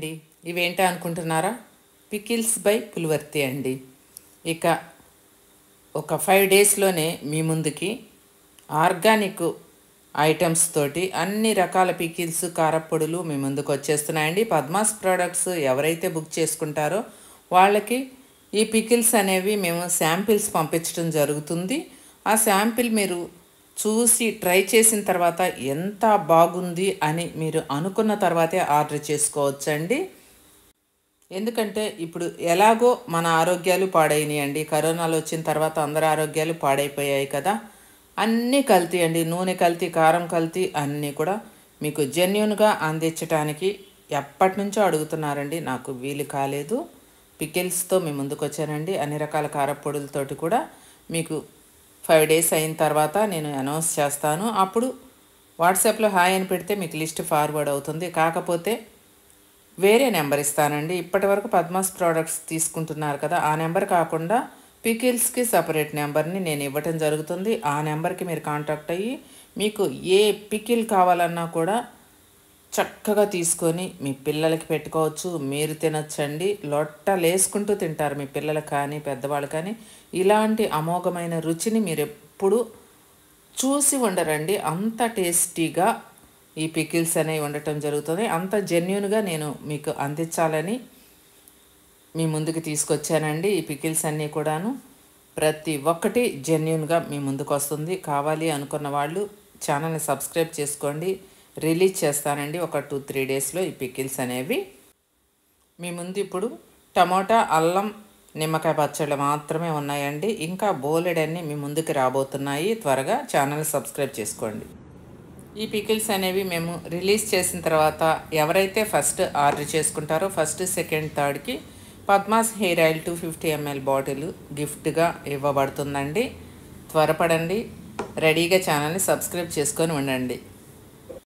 అండి, ఇవేంటా అనుకుంటున్నారా? Pickles by Pulivarthi అండి. ఇక ఒక 5 డేస్లోనే మీ ముందుకి ఆర్గానిక్ ఐటమ్స్ తోటి అన్ని రకాల పికిల్స్, కారప్పొడులు మీ ముందుకు వచ్చేస్తున్నాయండి. పద్మాస్ ప్రోడక్ట్స్ ఎవరైతే బుక్ చేసుకుంటారో వాళ్ళకి ఈ పికిల్స్ అనేవి మేము శాంపిల్స్ పంపించడం జరుగుతుంది. ఆ శాంపిల్ మీరు చూసి ట్రై చేసిన తర్వాత ఎంత బాగుంది అని మీరు అనుకున్న తర్వాతే ఆర్డర్ చేసుకోవచ్చండి. ఎందుకంటే ఇప్పుడు ఎలాగో మన ఆరోగ్యాలు పాడైనాయండి. కరోనాలో వచ్చిన తర్వాత అందరి ఆరోగ్యాలు పాడైపోయాయి కదా. అన్నీ కల్తీ అండి, నూనె కల్తీ, కారం కల్తీ, అన్నీ కూడా మీకు జెన్యూన్గా అందించడానికి ఎప్పటి నుంచో అడుగుతున్నారండి. నాకు వీలు కాలేదు. పికిల్స్తో మీ ముందుకు వచ్చానండి. అన్ని రకాల కారపొడులతోటి కూడా మీకు 5 డేస్ అయిన తర్వాత నేను అనౌన్స్ చేస్తాను. అప్పుడు వాట్సాప్లో హాయ్ అని పెడితే మీకు లిస్ట్ ఫార్వర్డ్ అవుతుంది. కాకపోతే వేరే నెంబర్ ఇస్తానండి. ఇప్పటి వరకు పద్మాస్ ప్రోడక్ట్స్ తీసుకుంటున్నారు కదా, ఆ నెంబర్ కాకుండా పికిల్స్కి సపరేట్ నెంబర్ని నేను ఇవ్వటం జరుగుతుంది. ఆ నెంబర్కి మీరు కాంటాక్ట్ అయ్యి మీకు ఏ పికిల్ కావాలన్నా కూడా చక్కగా తీసుకొని మీ పిల్లలకి పెట్టుకోవచ్చు, మీరు తినచ్చండి. లొట్టలేసుకుంటూ తింటారు మీ పిల్లలు కానీ పెద్దవాళ్ళు కానీ. ఇలాంటి అమోఘమైన రుచిని మీరు ఎప్పుడు చూసి ఉండరండి. అంత టేస్టీగా ఈ పికిల్స్ అనేవి ఉండటం జరుగుతుంది. అంత జెన్యూన్గా నేను మీకు అందించాలని మీ ముందుకు తీసుకొచ్చానండి. ఈ పికిల్స్ అన్నీ కూడాను ప్రతి ఒక్కటి జెన్యూన్గా మీ ముందుకు వస్తుంది. కావాలి అనుకున్న వాళ్ళు ఛానల్ని సబ్స్క్రైబ్ చేసుకోండి. రిలీజ్ చేస్తానండి ఒక 2-3 డేస్లో ఈ పికిల్స్ అనేవి. మీ ముందు ఇప్పుడు టమోటా, అల్లం, నిమ్మకాయ పచ్చళ్ళు మాత్రమే ఉన్నాయండి. ఇంకా బోలెడన్ని మీ ముందుకు రాబోతున్నాయి. త్వరగా ఛానల్ సబ్స్క్రైబ్ చేసుకోండి. ఈ పికిల్స్ అనేవి మేము రిలీజ్ చేసిన తర్వాత ఎవరైతే ఫస్ట్ ఆర్డర్ చేసుకుంటారో ఫస్ట్, సెకండ్, థర్డ్కి Padmas hair oil 250 ml bottle గిఫ్ట్గా ఇవ్వబడుతుందండి. త్వరపడండి. రెడీగా ఛానల్ని సబ్స్క్రైబ్ చేసుకొని ఉండండి.